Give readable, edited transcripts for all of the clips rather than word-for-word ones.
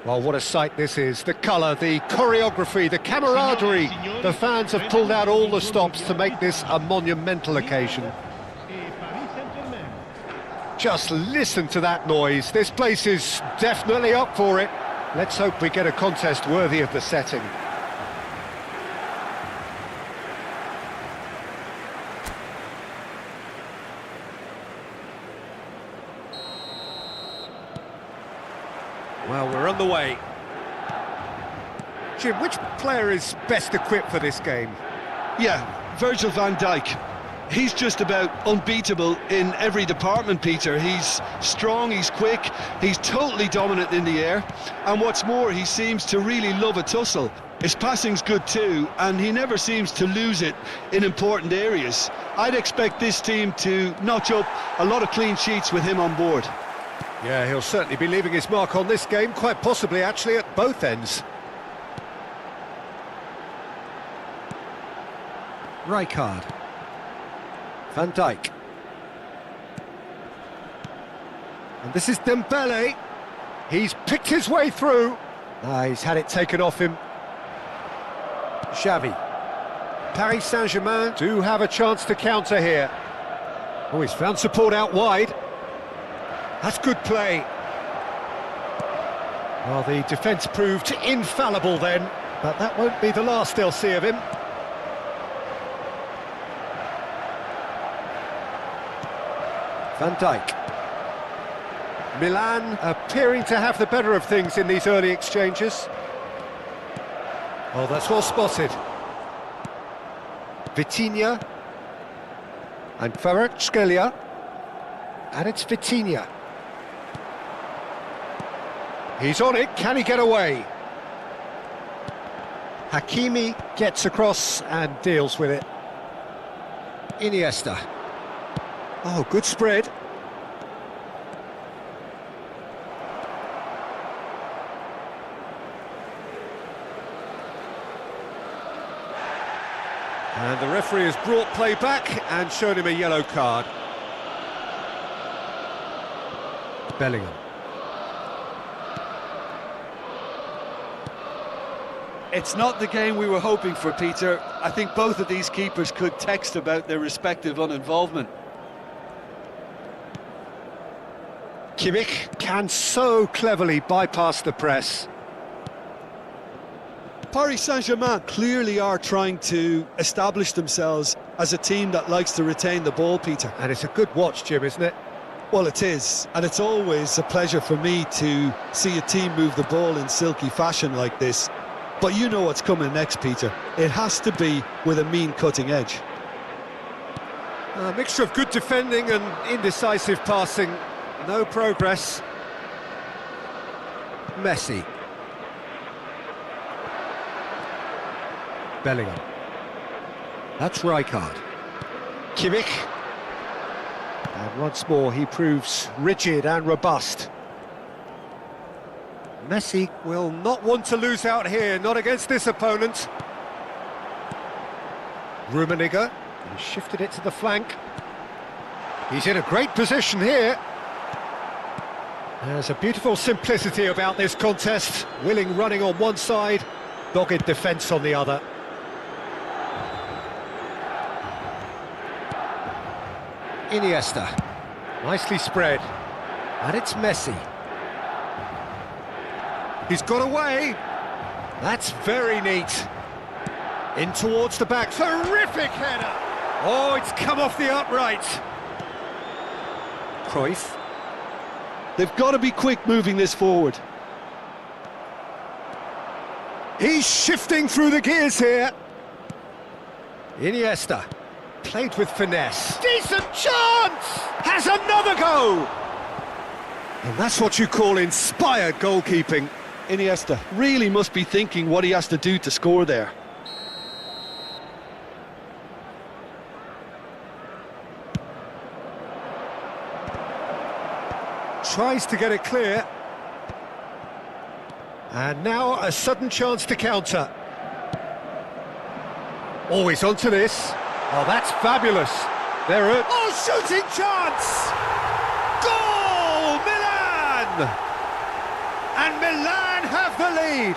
Well, what a sight this is. The colour, the choreography, the camaraderie. The fans have pulled out all the stops to make this a monumental occasion. Just listen to that noise. This place is definitely up for it. Let's hope we get a contest worthy of the setting. Well, we're on the way. Jim, which player is best equipped for this game? Yeah, Virgil van Dijk. He's just about unbeatable in every department, Peter. He's strong, he's quick, he's totally dominant in the air. And what's more, he seems to really love a tussle. His passing's good too, and he never seems to lose it in important areas. I'd expect this team to notch up a lot of clean sheets with him on board. Yeah, he'll certainly be leaving his mark on this game, quite possibly actually at both ends. Rijkaard. Van Dijk. And this is Dembele. He's picked his way through. He's had it taken off him. Xavi. Paris Saint-Germain do have a chance to counter here. Oh, he's found support out wide. That's good play. Well, the defence proved infallible then, but that won't be the last they'll see of him. Van Dijk. Milan appearing to have the better of things in these early exchanges. Oh, that's well spotted. Vitinha. And Kvaratskhelia. And it's Vitinha. He's on it, can he get away? Hakimi gets across and deals with it. Iniesta. Oh, good spread. And the referee has brought play back and shown him a yellow card. Bellingham. It's not the game we were hoping for, Peter. I think both of these keepers could text about their respective uninvolvement. Kimmich can so cleverly bypass the press. Paris Saint-Germain clearly are trying to establish themselves as a team that likes to retain the ball, Peter. And it's a good watch, Jim, isn't it? Well, it is, and it's always a pleasure for me to see a team move the ball in silky fashion like this. But you know what's coming next, Peter. It has to be with a mean cutting edge. A mixture of good defending and indecisive passing. No progress. Messi. Bellingham. That's Rijkaard. Kimmich. And once more he proves rigid and robust. Messi will not want to lose out here, not against this opponent. Rummenigge, he shifted it to the flank. He's in a great position here. There's a beautiful simplicity about this contest. Willing running on one side, dogged defence on the other. Iniesta, nicely spread. And it's Messi. He's got away. That's very neat. In towards the back. Terrific header. Oh, it's come off the upright. Cruyff. They've got to be quick moving this forward. He's shifting through the gears here. Iniesta. Played with finesse. Decent chance! Has another go! And that's what you call inspired goalkeeping. Iniesta really must be thinking what he has to do to score there. Tries to get it clear. And now a sudden chance to counter. Always onto this. Oh, that's fabulous. They're at... Oh, shooting chance! Goal, Milan! And Milan Milan have the lead.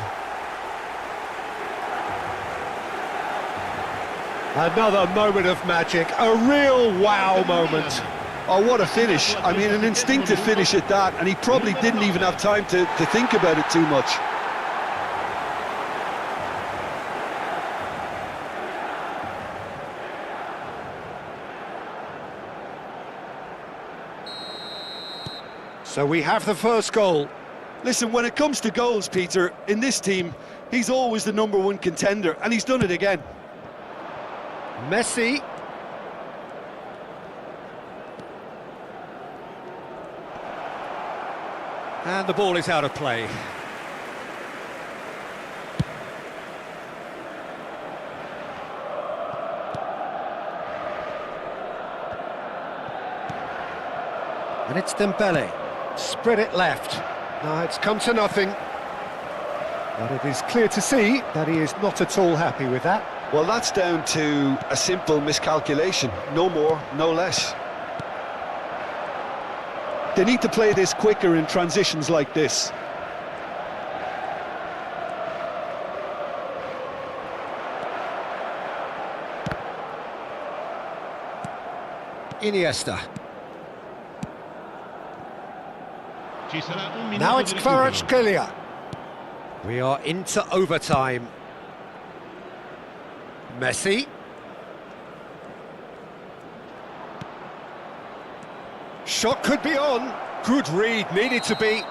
Another moment of magic, a real wow moment. Oh, what a finish. I mean, an instinctive finish at that, and he probably didn't even have time to think about it too much. So we have the first goal. Listen, when it comes to goals, Peter, in this team, he's always the #1 contender, and he's done it again. Messi. And the ball is out of play. And it's Dembele. Spread it left. Now it's come to nothing. But it is clear to see that he is not at all happy with that. Well, that's down to a simple miscalculation. No more, no less. They need to play this quicker in transitions like this. Iniesta. Now it's Kvaratskhelia. We are into overtime. Messi. Shot could be on. Good read, needed to be.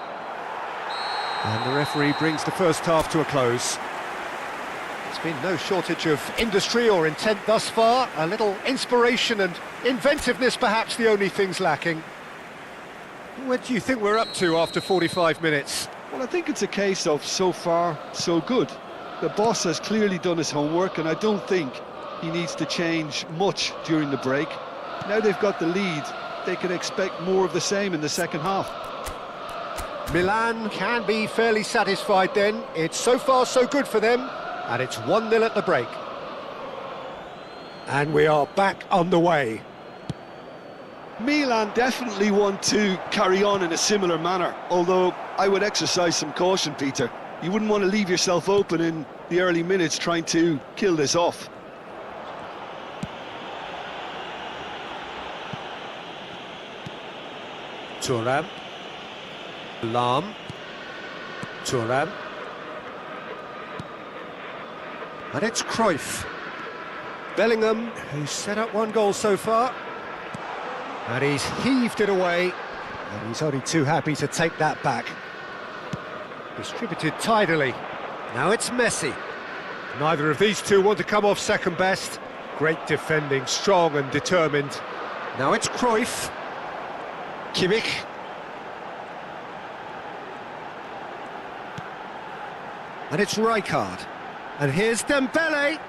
And the referee brings the first half to a close. There's been no shortage of industry or intent thus far. A little inspiration and inventiveness, perhaps the only things lacking. What do you think we're up to after 45 minutes? Well, I think it's a case of so far, so good. The boss has clearly done his homework, and I don't think he needs to change much during the break. Now they've got the lead, they can expect more of the same in the second half. Milan can be fairly satisfied then. It's so far so good for them, and it's 1-0 at the break. And we are back underway. Milan definitely want to carry on in a similar manner, although I would exercise some caution, Peter. You wouldn't want to leave yourself open in the early minutes trying to kill this off. Thuram. Lam. Thuram. And it's Cruyff. Bellingham, who's set up one goal so far. And he's heaved it away. And he's only too happy to take that back. Distributed tidily. Now it's Messi. Neither of these two want to come off second best. Great defending, strong and determined. Now it's Cruyff. Kimmich. And it's Rijkaard. And here's Dembele.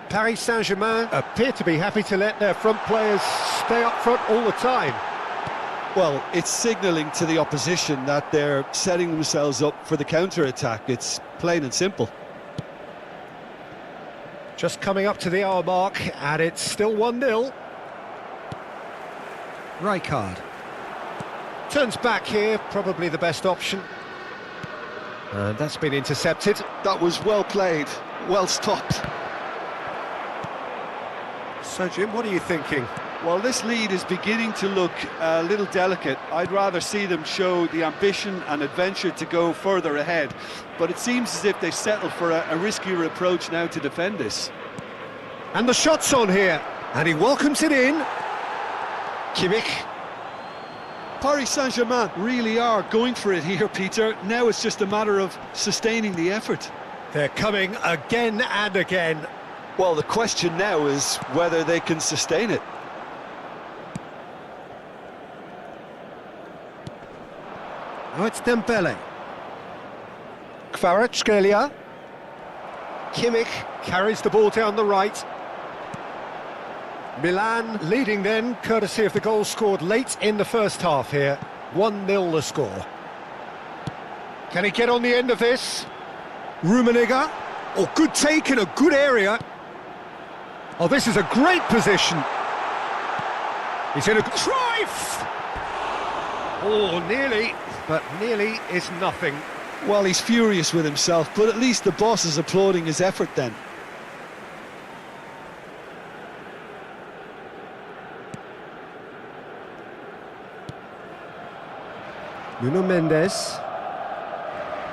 Paris Saint-Germain appear to be happy to let their front players stay up front all the time. Well, it's signalling to the opposition that they're setting themselves up for the counter-attack. It's plain and simple. Just coming up to the hour mark, and it's still 1-0. Rijkaard. Turns back here, probably the best option. And that's been intercepted. That was well played, well stopped. So, Jim, what are you thinking? Well, this lead is beginning to look a little delicate. I'd rather see them show the ambition and adventure to go further ahead. But it seems as if they've settled for a riskier approach now to defend this. And the shot's on here. And he welcomes it in. Kimmich. Paris Saint-Germain really are going for it here, Peter. Now it's just a matter of sustaining the effort. They're coming again and again. Well, the question now is whether they can sustain it. Now it's Dembele. Kvaratskhelia. Kimmich carries the ball down the right. Milan leading then, courtesy of the goal scored late in the first half here. 1-0 the score. Can he get on the end of this? Rummenigge. Oh, good take in a good area. Oh, this is a great position. He's in a... Cruyff! Oh, nearly, but nearly is nothing. Well, he's furious with himself, but at least the boss is applauding his effort then. Nuno Mendes.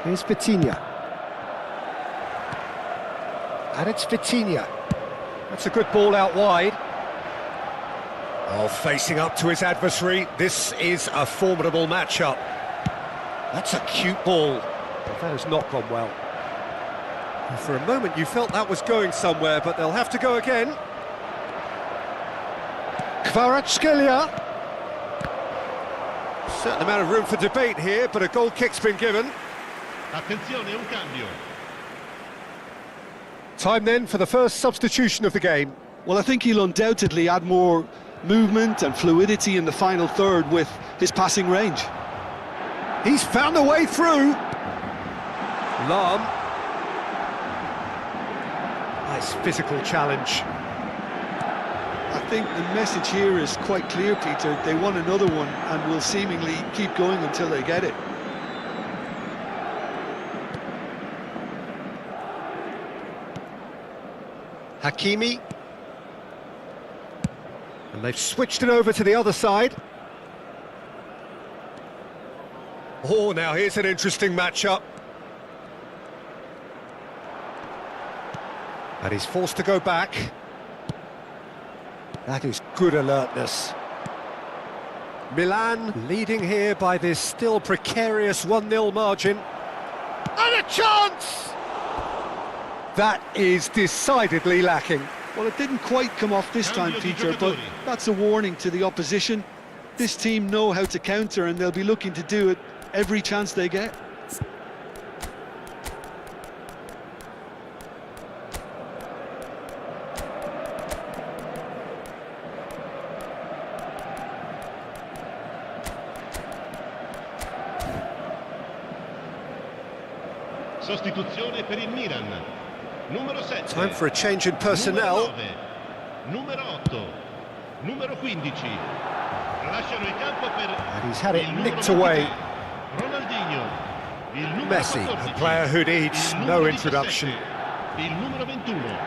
Here's Vitinha. And it's Vitinha. That's a good ball out wide. Oh, facing up to his adversary. This is a formidable matchup. That's a cute ball. But that has not gone well. And for a moment you felt that was going somewhere, but they'll have to go again. Kvaratskhelia. Certain amount of room for debate here, but a goal kick's been given. Attenzione, un cambio. Time then for the first substitution of the game. Well, I think he'll undoubtedly add more movement and fluidity in the final third with his passing range. He's found a way through. Lahm. Nice physical challenge. I think the message here is quite clear, Peter. They want another one and will seemingly keep going until they get it. Hakimi. And they've switched it over to the other side. Oh, now here's an interesting matchup. And he's forced to go back. That is good alertness. Milan leading here by this still precarious 1-0 margin. And a chance! That is decidedly lacking. Well, it didn't quite come off this time, Peter, but that's a warning to the opposition. This team know how to counter and they'll be looking to do it every chance they get. Sostituzione per il Milan. Numero 7. Time for a change in personnel. Numero 8. Numero 15. Lasciano il campo per And he's had it nicked away. Ronaldinho. Il numero Messi, 14. a player who needs Il no numero introduction. 17. Il numero 21.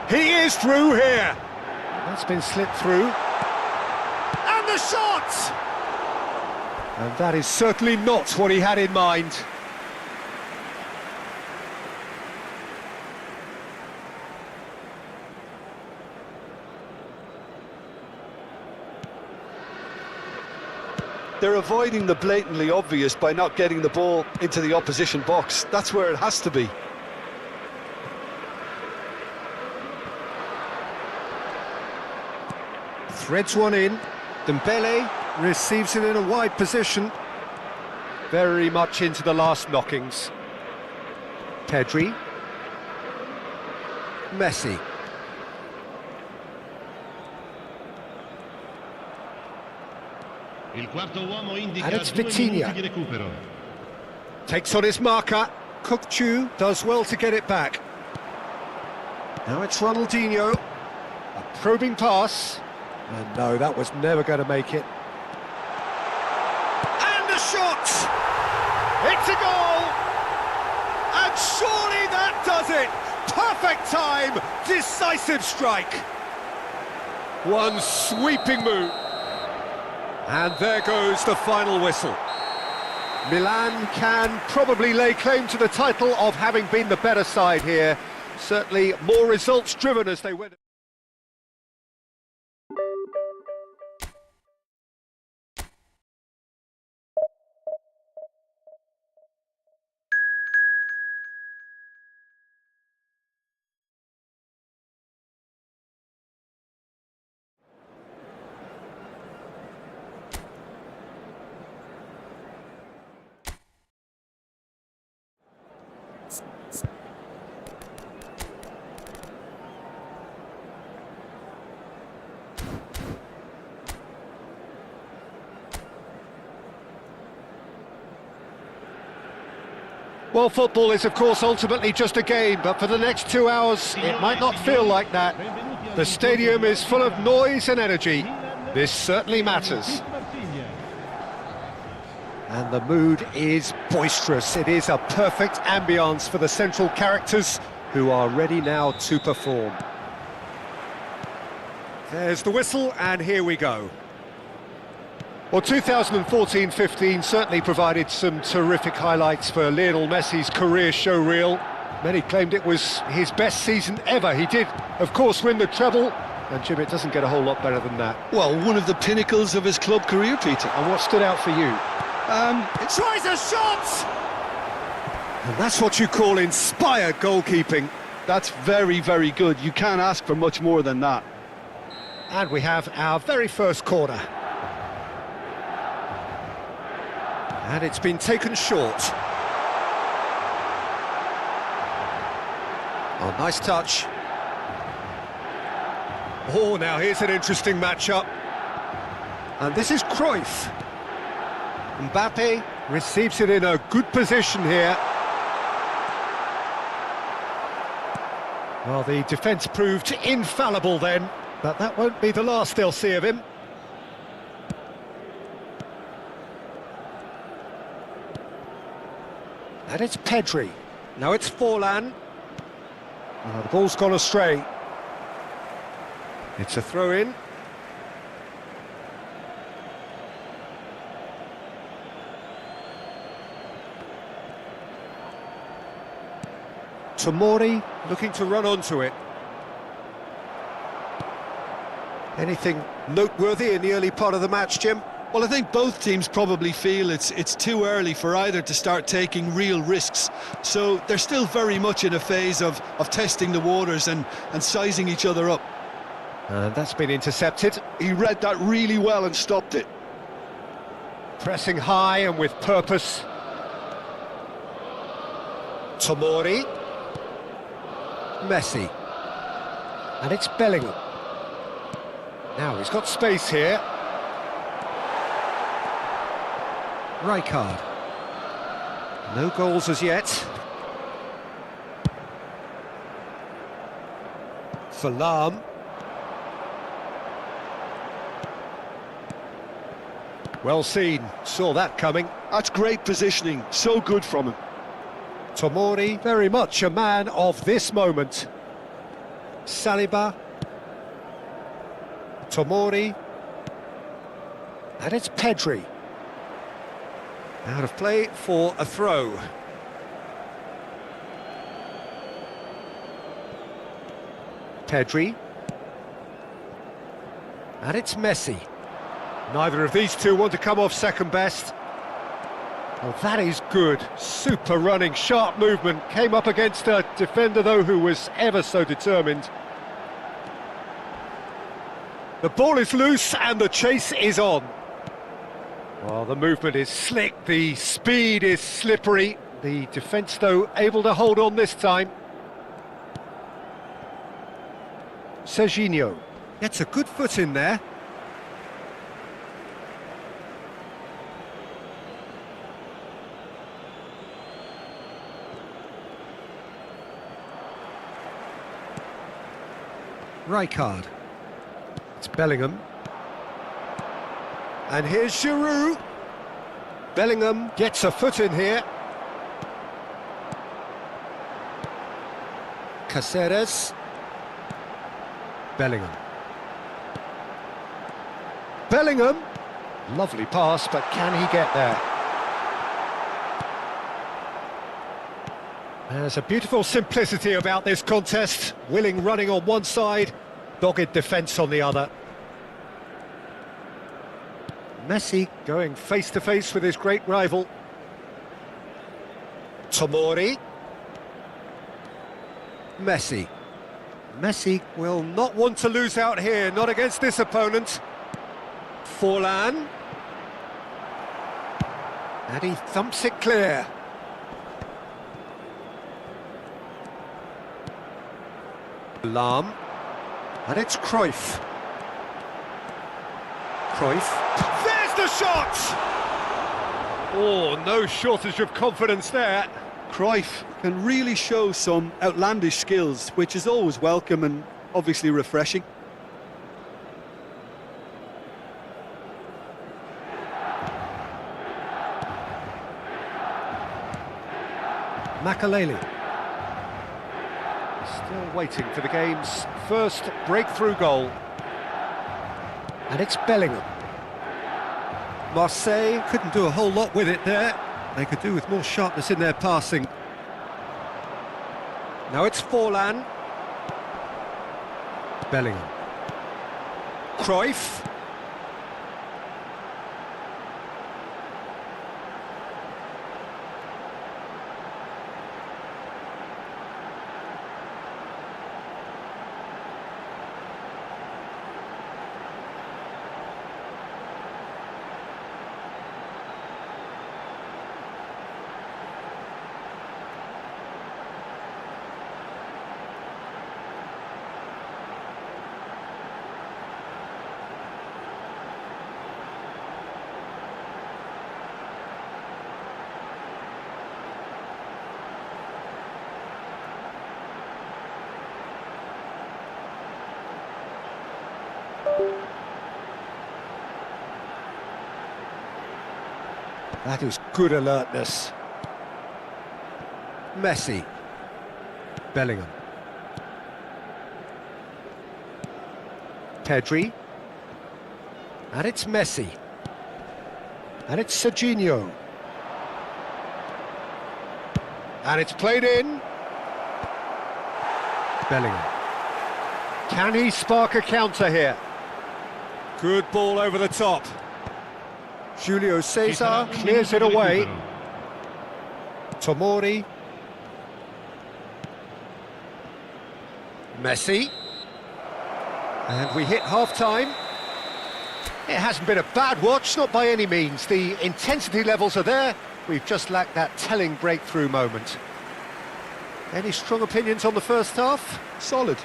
He is through here. That's been slipped through. And the shot! And that is certainly not what he had in mind. They're avoiding the blatantly obvious by not getting the ball into the opposition box. That's where it has to be. Threads one in. Dembele receives it in a wide position. Very much into the last knockings. Pedri. Messi. Il quarto uomo indica And it's 2 Vitinha. minuti di recupero. Takes on his marker. Kukçu does well to get it back. Now it's Ronaldinho. A probing pass. And no, that was never going to make it. And a shot! It's a goal! And surely that does it! Perfect time! Decisive strike! One sweeping move. And there goes the final whistle. Milan can probably lay claim to the title of having been the better side here. Certainly more results driven as they went. Well, football is, of course, ultimately just a game, but for the next 2 hours, it might not feel like that. The stadium is full of noise and energy. This certainly matters. And the mood is boisterous. It is a perfect ambience for the central characters who are ready now to perform. There's the whistle, and here we go. Well, 2014-15 certainly provided some terrific highlights for Lionel Messi's career showreel. Many claimed it was his best season ever. He did, of course, win the treble, and Jim, it doesn't get a whole lot better than that. Well, one of the pinnacles of his club career, Peter. And what stood out for you? It's Tries a shot! And that's what you call inspired goalkeeping. That's very, very good. You can't ask for much more than that. And we have our very first corner. And it's been taken short. Oh, nice touch. Oh, now here's an interesting matchup. And this is Cruyff. Mbappe receives it in a good position here. Well, the defence proved infallible then, but that won't be the last they'll see of him. And it's Pedri. Now it's Forlan. Oh, the ball's gone astray. It's a throw-in. Tomori looking to run onto it. Anything noteworthy in the early part of the match, Jim? Well, I think both teams probably feel it's too early for either to start taking real risks. So they're still very much in a phase of testing the waters and sizing each other up. And that's been intercepted. He read that really well and stopped it. Pressing high and with purpose. Tomori. Messi. And it's Bellingham. Now he's got space here. Rijkaard. No goals as yet. Salam. Well seen, saw that coming. That's great positioning, so good from him. Tomori, very much a man of this moment. Saliba. Tomori. And it's Pedri. Out of play for a throw. Pedri. And it's Messi. Neither of these two want to come off second best. Well, that is good. Super running, sharp movement. Came up against a defender, though, who was ever so determined. The ball is loose and the chase is on. Well, the movement is slick, the speed is slippery. The defence, though, able to hold on this time. Serginho gets a good foot in there. Rijkaard. It's Bellingham. And here's Giroud. Bellingham gets a foot in here. Caceres. Bellingham. Bellingham. Lovely pass, but can he get there? There's a beautiful simplicity about this contest. Willing running on one side, dogged defence on the other. Messi going face-to-face with his great rival. Tomori. Messi. Messi will not want to lose out here, not against this opponent. Forlan. And he thumps it clear. Lahm. And it's Cruyff. Cruyff. There's the shot! Oh, no shortage of confidence there. Cruyff can really show some outlandish skills, which is always welcome and obviously refreshing. Makaleli. Still waiting for the game's first breakthrough goal. And it's Bellingham. Marseille couldn't do a whole lot with it there. They could do with more sharpness in their passing. Now it's Forlan. Bellingham. Cruyff. That is good alertness. Messi. Bellingham. Pedri. And it's Messi. And it's Serginho. And it's played in. Bellingham. Can he spark a counter here? Good ball over the top. Julio Cesar clears it away. Tomori. Messi. And we hit half-time. It hasn't been a bad watch, not by any means. The intensity levels are there. We've just lacked that telling breakthrough moment. Any strong opinions on the first half? Solid,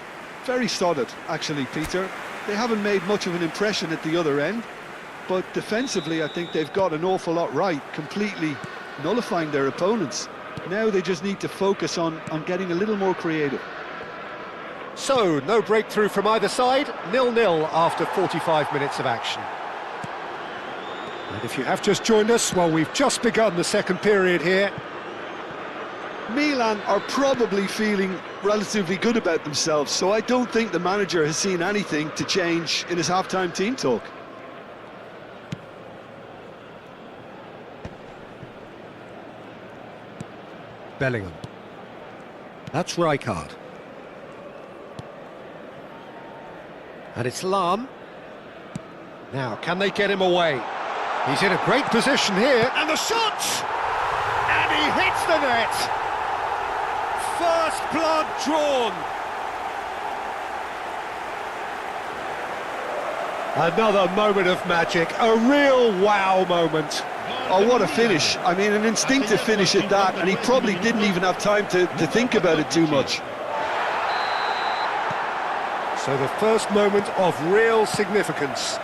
very solid, actually, Peter. They haven't made much of an impression at the other end, but defensively I think they've got an awful lot right, completely nullifying their opponents. Now they just need to focus on getting a little more creative. So, no breakthrough from either side, 0-0 after 45 minutes of action. And if you have just joined us, well, we've just begun the second period here. Milan are probably feeling relatively good about themselves, so I don't think the manager has seen anything to change in his half-time team talk. Bellingham. That's Rijkaard. And it's Lahm. Now, can they get him away? He's in a great position here, and the shot! And he hits the net! First blood drawn! Another moment of magic, a real wow moment. Oh, what a finish. I mean, an instinctive finish at that, and he probably didn't even have time to think about it too much. So the first moment of real significance.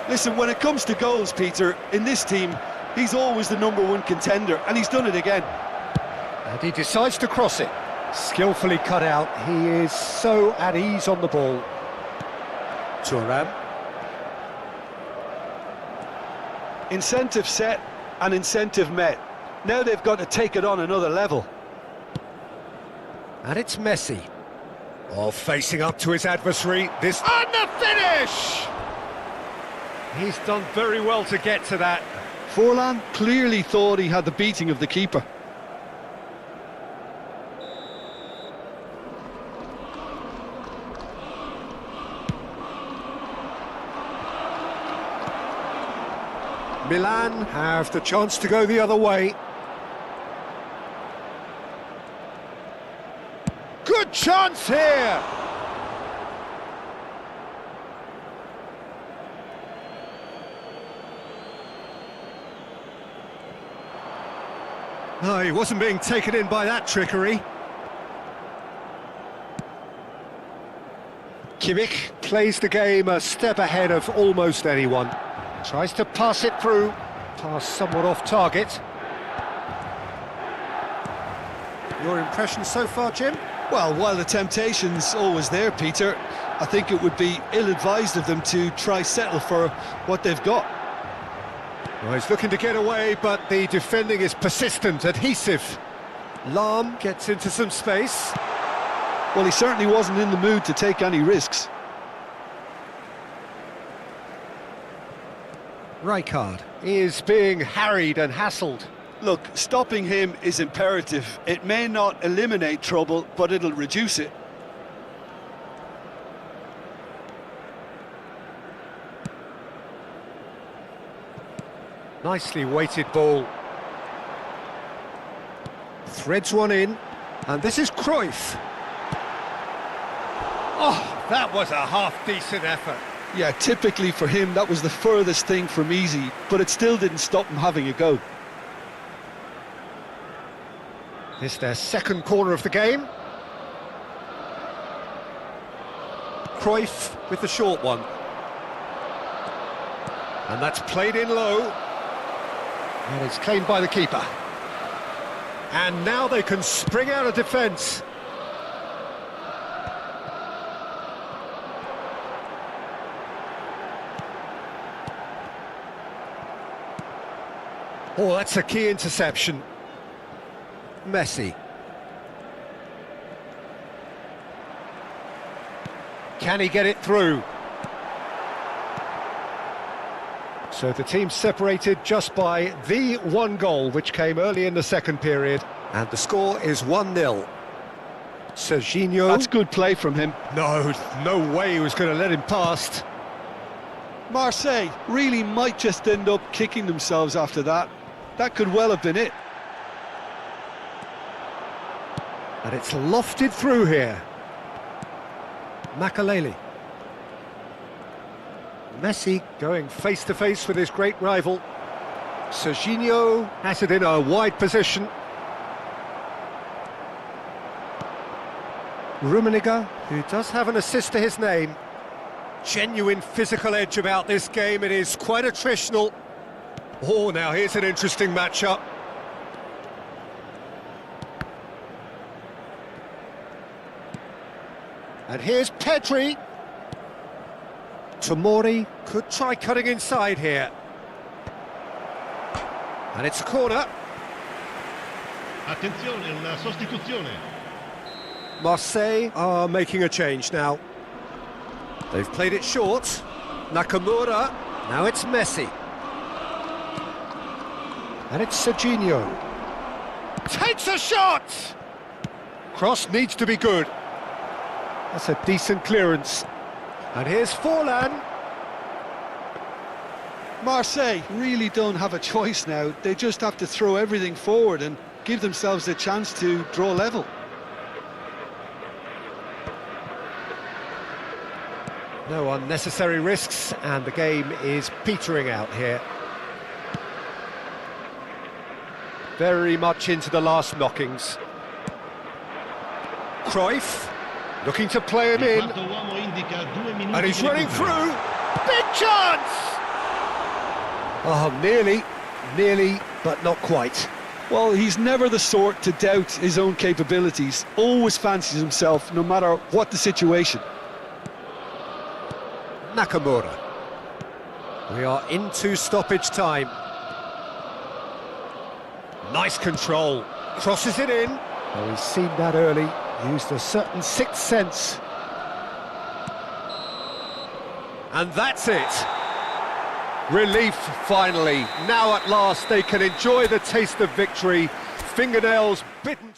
Listen, when it comes to goals, Peter, in this team, he's always the #1 contender, and he's done it again. And he decides to cross it. Skillfully cut out, he is so at ease on the ball. Thuram. Incentive set and incentive met. Now they've got to take it on another level. And it's Messi. Oh, facing up to his adversary, this... And the finish! He's done very well to get to that. Forlan clearly thought he had the beating of the keeper. Milan have the chance to go the other way. Good chance here! No, he wasn't being taken in by that trickery. Kimmich plays the game a step ahead of almost anyone. Tries to pass it through. Pass somewhat off target. Your impression so far, Jim? Well, while the temptation's always there, Peter, I think it would be ill-advised of them to try settle for what they've got. Well, he's looking to get away, but the defending is persistent, adhesive. Lahm gets into some space. Well, he certainly wasn't in the mood to take any risks. Rijkaard is being harried and hassled. Look, stopping him is imperative. It may not eliminate trouble, but it'll reduce it. Nicely weighted ball. Threads one in, and this is Cruyff. Oh, that was a half-decent effort. Yeah, typically for him, that was the furthest thing from easy, but it still didn't stop him having a go. It's their second corner of the game. Cruyff with the short one. And that's played in low. And it's claimed by the keeper. And now they can spring out of defence. Oh, that's a key interception. Messi. Can he get it through? So the team separated just by the one goal, which came early in the second period. And the score is 1-0. Serginho. That's good play from him. No way he was going to let him past. Marseille really might just end up kicking themselves after that. That could well have been it. And it's lofted through here. Makaleli. Messi going face-to-face with his great rival. Serginho has it in a wide position. Rummenigge, who does have an assist to his name. Genuine physical edge about this game. It is quite attritional. Oh, now here's an interesting matchup. And here's Pedri. Tomori could try cutting inside here. And it's a corner. Attenzione, una sostituzione. Marseille are making a change now. They've played it short. Nakamura. Now it's Messi. And it's Serginho. Takes a shot! Cross needs to be good. That's a decent clearance. And here's Forlan. Marseille really don't have a choice now. They just have to throw everything forward and give themselves a chance to draw level. No unnecessary risks, and the game is petering out here. Very much into the last knockings. Cruyff, looking to play him in. And he's running through. Big chance! Oh, nearly, but not quite. Well, he's never the sort to doubt his own capabilities. Always fancies himself, no matter what the situation. Nakamura. We are into stoppage time. Nice control. Crosses it in. Oh, he's seen that early. Used a certain sixth sense. And that's it. Relief, finally. Now at last they can enjoy the taste of victory. Fingernails bitten.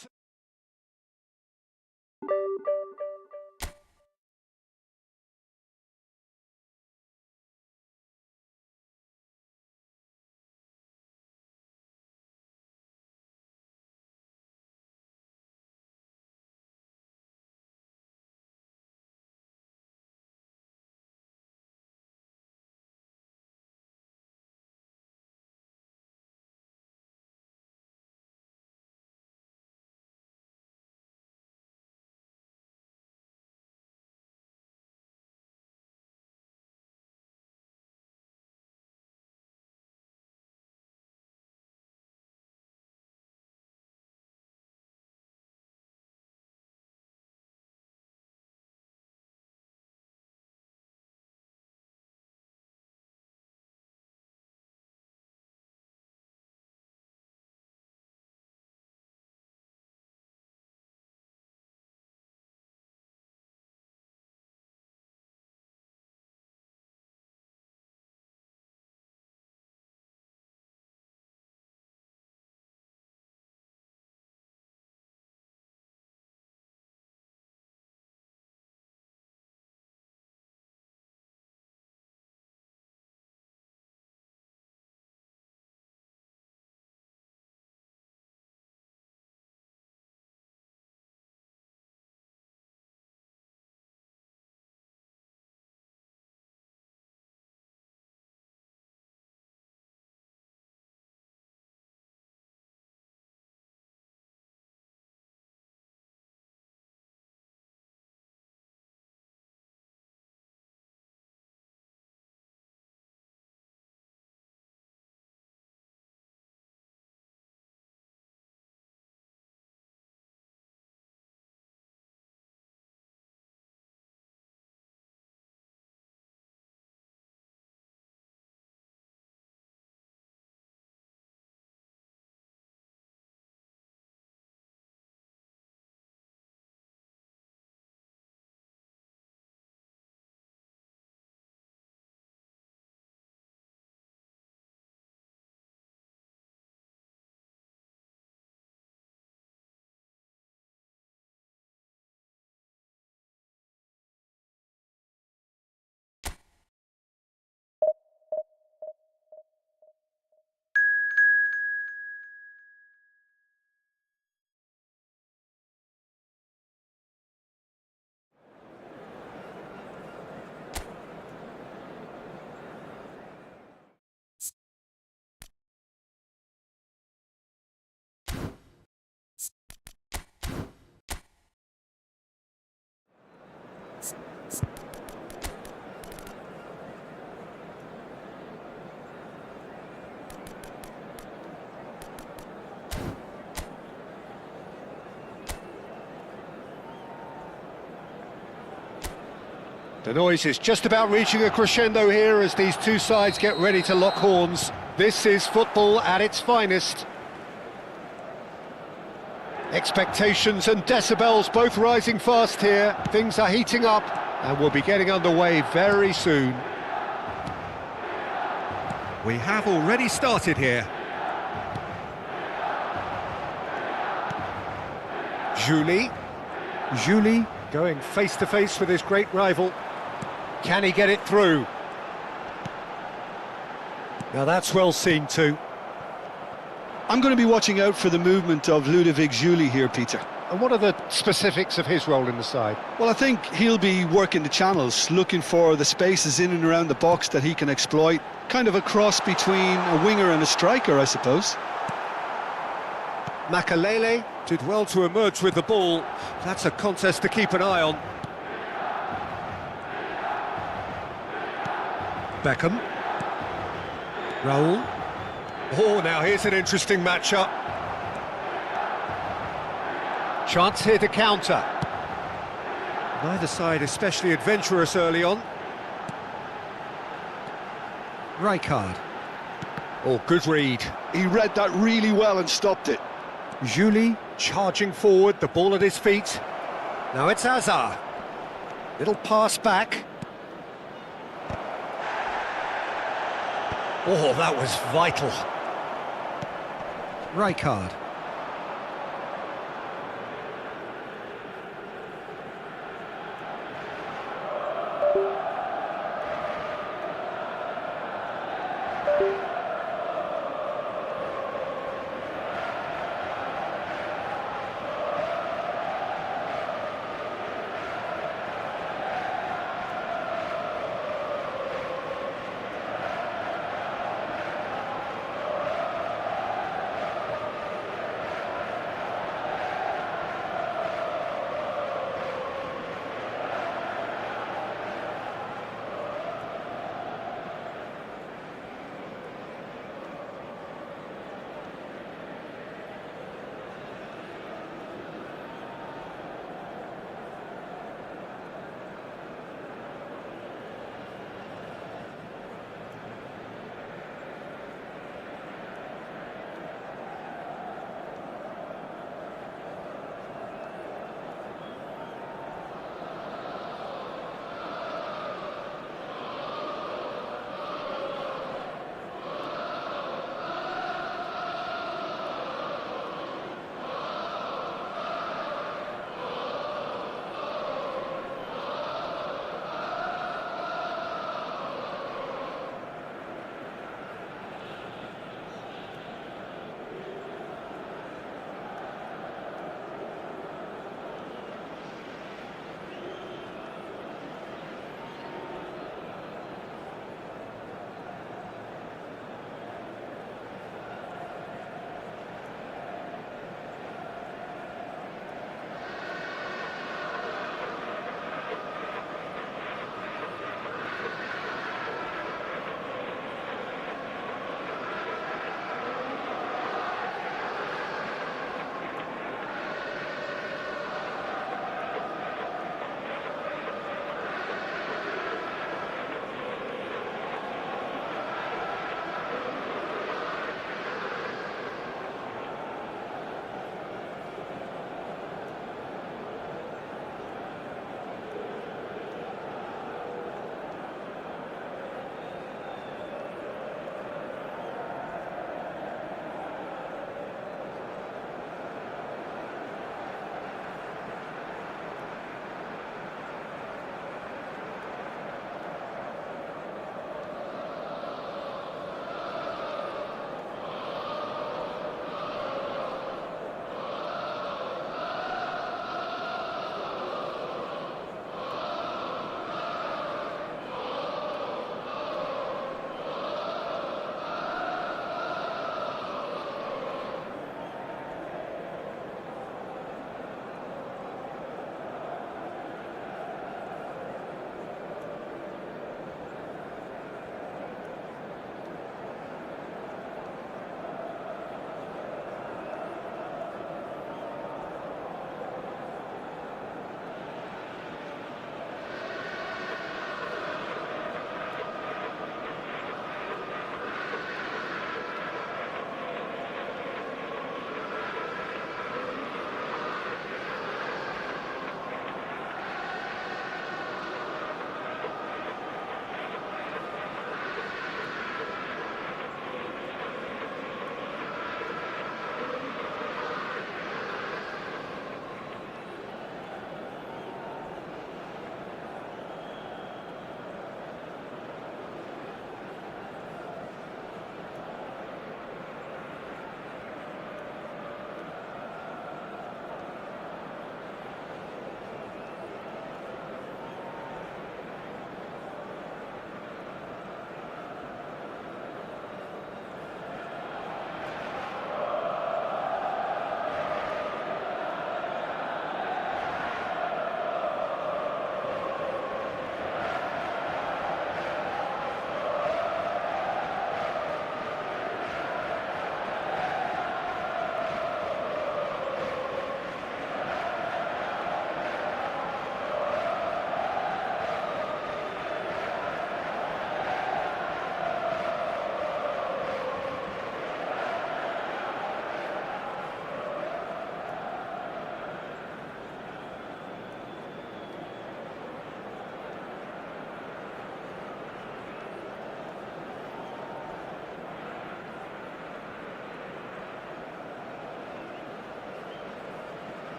The noise is just about reaching a crescendo here as these two sides get ready to lock horns. This is football at its finest. Expectations and decibels both rising fast here. Things are heating up and we'll be getting underway very soon. We have already started here. Julie going face to face with his great rival. Can he get it through? Now that's well seen too. I'm going to be watching out for the movement of Ludovic Giuly here, Peter. And what are the specifics of his role in the side? Well, I think he'll be working the channels, looking for the spaces in and around the box that he can exploit. Kind of a cross between a winger and a striker, I suppose. Makalele did well to emerge with the ball. That's a contest to keep an eye on. Beckham. Raul. Oh, now here's an interesting matchup. Chance here to counter. Neither side especially adventurous early on. Rijkaard. Oh, good read. He read that really well and stopped it. Giuly charging forward, the ball at his feet. Now it's Hazard. Little pass back. Oh, that was vital. Rijkaard.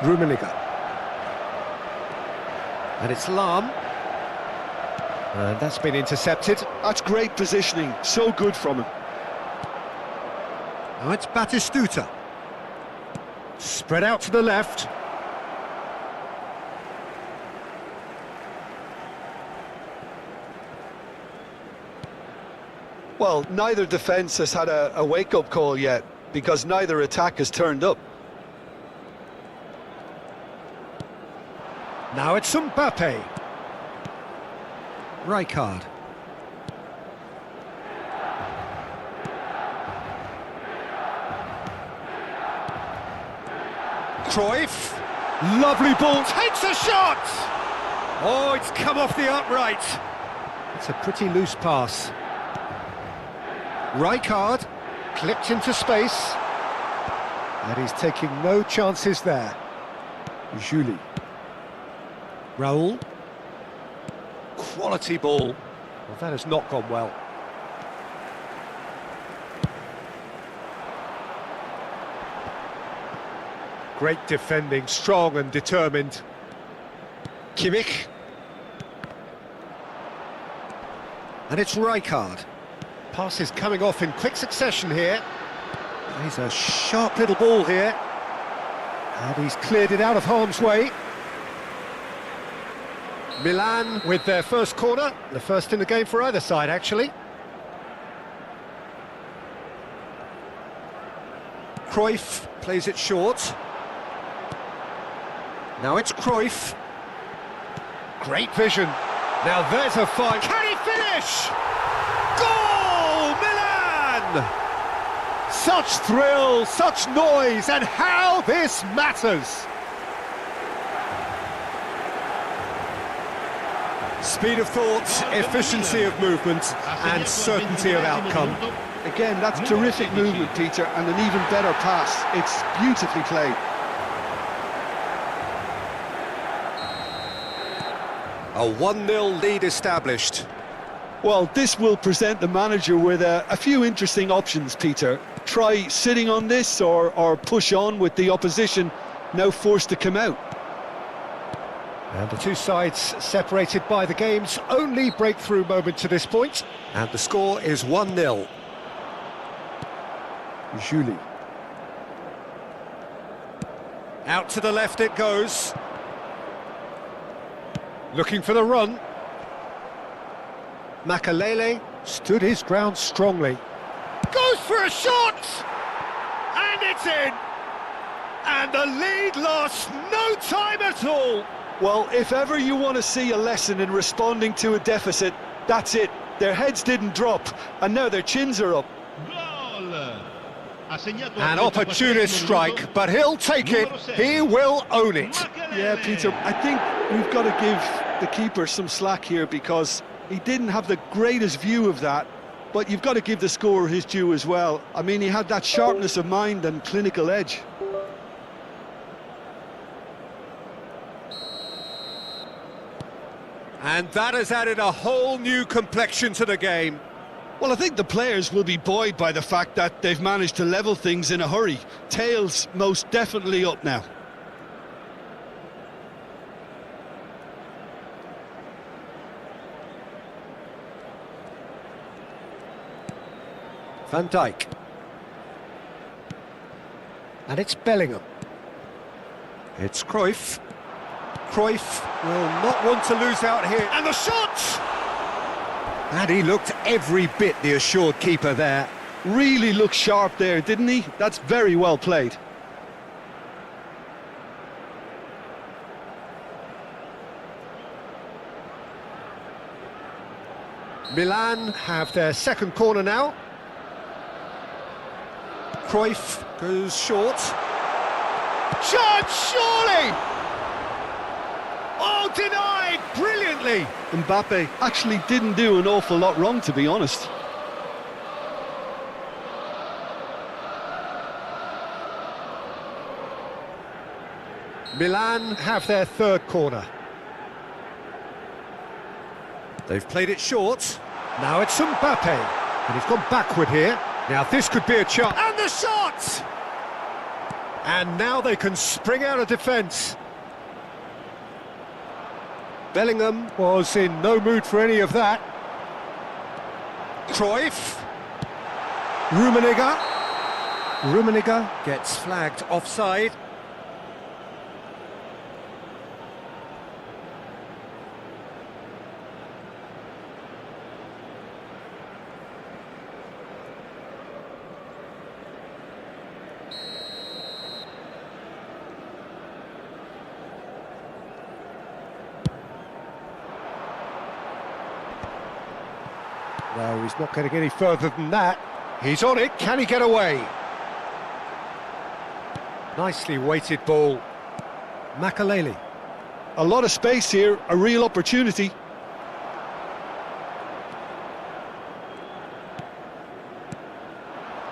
Rummenigge. And it's Lahm. And that's been intercepted. That's great positioning, so good from him. Now it's Batistuta. Spread out to the left. Well, neither defence has had a wake-up call yet, because neither attack has turned up. Now it's Mbappe. Rijkaard. Cruyff. Lovely ball. Takes a shot! Oh, it's come off the upright. It's a pretty loose pass. Rijkaard. Clipped into space. And he's taking no chances there. Julie. Raul. Quality ball. Well, that has not gone well. Great defending, strong and determined. Kimmich. And it's Rijkaard. Pass is coming off in quick succession here. He's a sharp little ball here. And he's cleared it out of harm's way. Milan with their first corner, the first in the game for either side, actually. Cruyff plays it short. Now it's Cruyff. Great vision. Now there's a fight. Can he finish? Goal, Milan! Such thrill, such noise, and how this matters. Speed of thought, efficiency of movement, and certainty of outcome. Again, that's terrific movement, Peter, and an even better pass. It's beautifully played. A 1-0 lead established. Well, this will present the manager with a few interesting options, Peter. Try sitting on this or push on with the opposition now forced to come out. And the two sides separated by the game's only breakthrough moment to this point. And the score is 1-0. Julie. Out to the left it goes. Looking for the run. Makalele stood his ground strongly. Goes for a shot! And it's in! And the lead lost no time at all! Well, if ever you want to see a lesson in responding to a deficit, that's it. Their heads didn't drop, and now their chins are up. An opportunist strike, but he'll take it. He will own it. Yeah, Peter, I think we've got to give the keeper some slack here because he didn't have the greatest view of that, but you've got to give the scorer his due as well. I mean, he had that sharpness of mind and clinical edge. And that has added a whole new complexion to the game. Well, I think the players will be buoyed by the fact that they've managed to level things in a hurry. Tails most definitely up now. Van Dijk. And it's Bellingham. It's Cruyff. Cruyff will not want to lose out here. And the shot! And he looked every bit the assured keeper there. Really looked sharp there, didn't he? That's very well played. Milan have their second corner now. Cruyff goes short. Chance, surely! Oh, denied brilliantly! Mbappe actually didn't do an awful lot wrong, to be honest. Milan have their third corner. They've played it short. Now it's Mbappe. And he's gone backward here. Now this could be a chance. And the shot! And now they can spring out of defence. Bellingham was in no mood for any of that. Cruyff. Rummenigge gets flagged offside. No, he's not getting any further than that. He's on it, can he get away? Nicely weighted ball. Makaleli. A lot of space here, a real opportunity.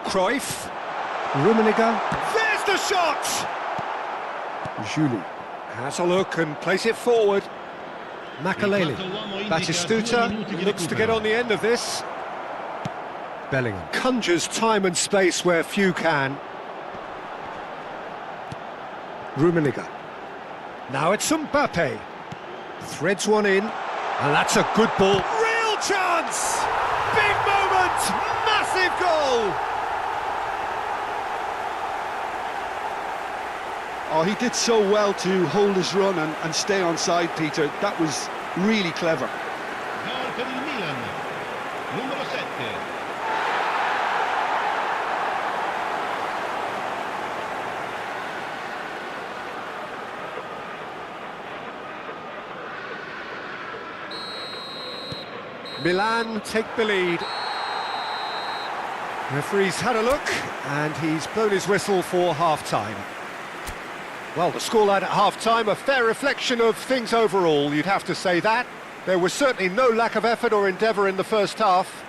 Cruyff. Rummenigge. There's the shot! Julie has a look and plays it forward. Makaleli. Batistuta looks to get on the end of this. Bellingham conjures time and space where few can. Rummenigge. Now it's Mbappe. Threads one in, and that's a good ball. Real chance! Big moment! Massive goal! Oh, he did so well to hold his run and stay onside, Peter. That was really clever. Gol per il Milan. Numero 7. Milan take the lead. Referee's had a look, and he's blown his whistle for half-time. Well, the scoreline at half-time, a fair reflection of things overall, you'd have to say that. There was certainly no lack of effort or endeavour in the first half.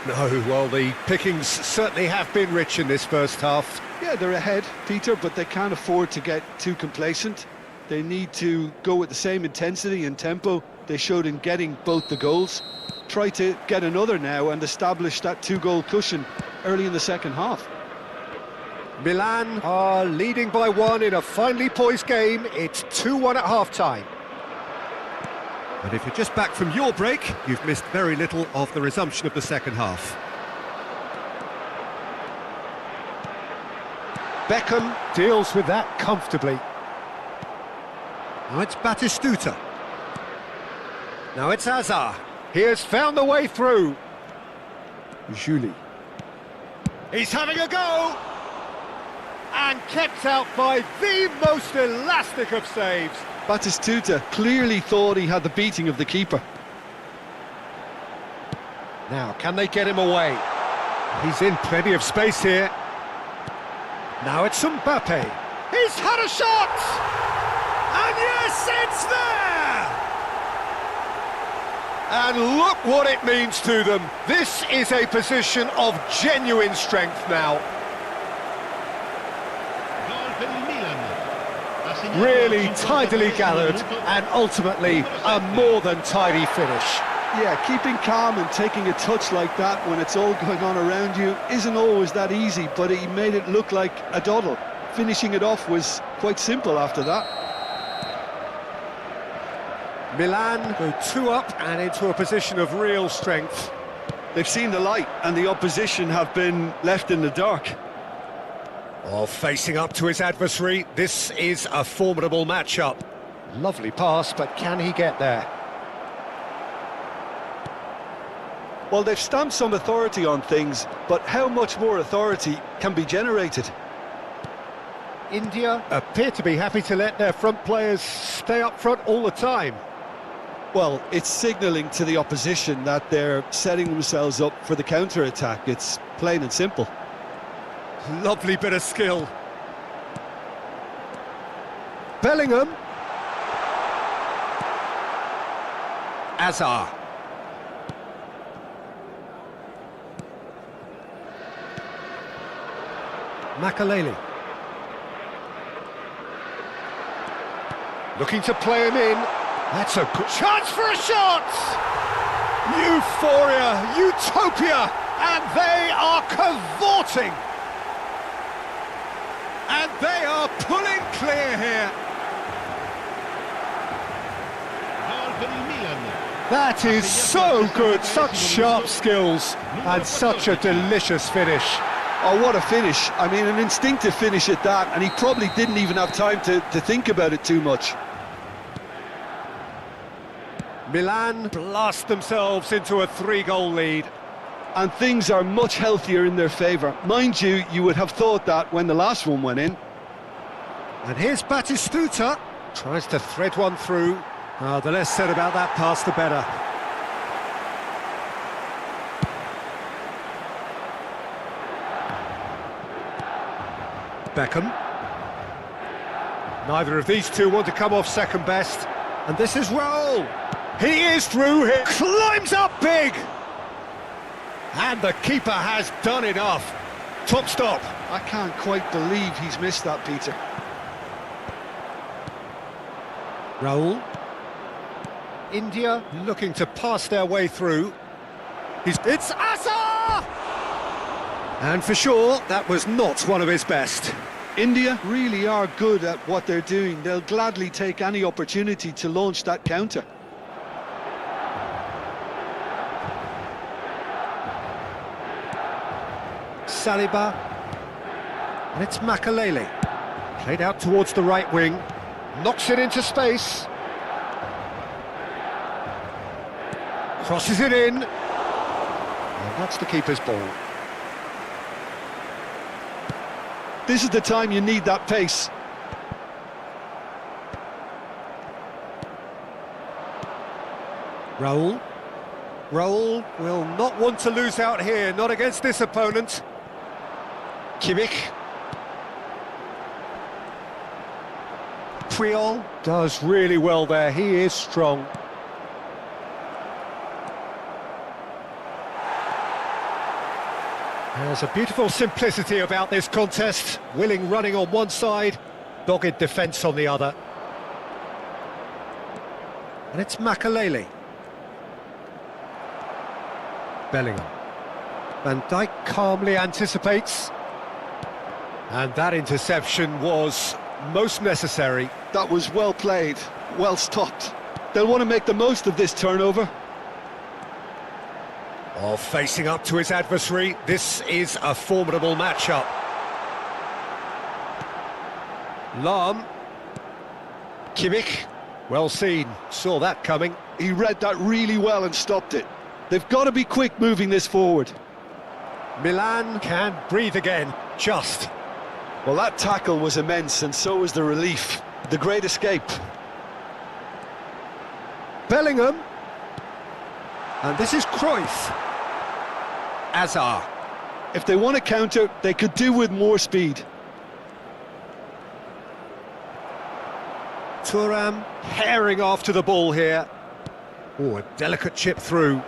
No, well, the pickings certainly have been rich in this first half. Yeah, they're ahead, Peter, but they can't afford to get too complacent. They need to go with the same intensity and tempo they showed in getting both the goals. Try to get another now and establish that two-goal cushion early in the second half. Milan are leading by one in a finely poised game. It's 2-1 at half-time. But if you're just back from your break, you've missed very little of the resumption of the second half. Beckham deals with that comfortably. Now it's Batistuta. Now it's Hazard. He has found the way through. Julie. He's having a go! And kept out by the most elastic of saves. Batistuta clearly thought he had the beating of the keeper. Now, can they get him away? He's in plenty of space here. Now it's Mbappe. He's had a shot! And yes, it's there! And look what it means to them. This is a position of genuine strength now. Really tidily gathered and ultimately a more than tidy finish. Yeah, keeping calm and taking a touch like that when it's all going on around you isn't always that easy, but he made it look like a doddle. Finishing it off was quite simple after that. Milan go 2 up and into a position of real strength. They've seen the light and the opposition have been left in the dark. Oh, facing up to his adversary, this is a formidable matchup. Lovely pass, but can he get there? Well, they've stamped some authority on things, but how much more authority can be generated? India appear to be happy to let their front players stay up front all the time. Well, it's signalling to the opposition that they're setting themselves up for the counter-attack. It's plain and simple. Lovely bit of skill. Bellingham. Hazard. Makaleli. Looking to play him in. That's a good chance for a shot! Euphoria, utopia, and they are cavorting. They are pulling clear here. Gol per il Milan. That is so good, such sharp skills, and such a delicious finish. Oh, what a finish. I mean, an instinctive finish at that, and he probably didn't even have time to think about it too much. Milan blast themselves into a 3-goal lead. And things are much healthier in their favour. Mind you, you would have thought that when the last one went in. And here's Batistuta, tries to thread one through. The less said about that pass, the better. Beckham. Neither of these two want to come off second best. And this is Raul. He is through here, climbs up big. And the keeper has done enough. Top stop. I can't quite believe he's missed that, Peter. Raul. India looking to pass their way through. It's Asa! And for sure, that was not one of his best. India really are good at what they're doing. They'll gladly take any opportunity to launch that counter. Saliba, and it's Makalele, played out towards the right wing, knocks it into space, crosses it in, and that's the keeper's ball. This is the time you need that pace. Raul will not want to lose out here, not against this opponent. Kimmich. Puyol does really well there, he is strong. There's a beautiful simplicity about this contest. Willing running on one side, dogged defence on the other. And it's Makalele. Bellingham. Van Dijk calmly anticipates. And that interception was most necessary. That was well played, well stopped. They'll want to make the most of this turnover. While facing up to his adversary, this is a formidable matchup. Lahm. Kimmich. Well seen, saw that coming. He read that really well and stopped it. They've got to be quick moving this forward. Milan can breathe again, just. Well, that tackle was immense, and so was the relief. The great escape. Bellingham. And this is Cruyff. Azar. If they want to counter, they could do with more speed. Thuram herring after the ball here. Oh, a delicate chip through.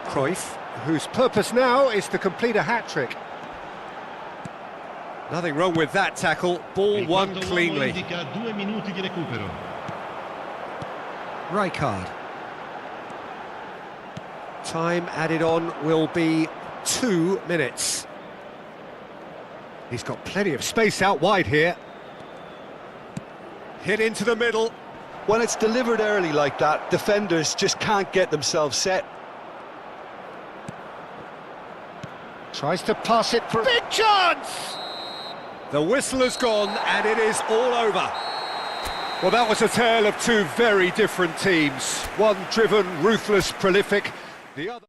Cruyff, whose purpose now is to complete a hat-trick. Nothing wrong with that tackle, ball won cleanly. Indica 2 minuti di recupero. Rijkaard. Time added on will be 2 minutes. He's got plenty of space out wide here. Hit into the middle. When it's delivered early like that, defenders just can't get themselves set. Tries to pass it through. Big chance! The whistle has gone and it is all over. Well, that was a tale of two very different teams. One driven, ruthless, prolific. The other...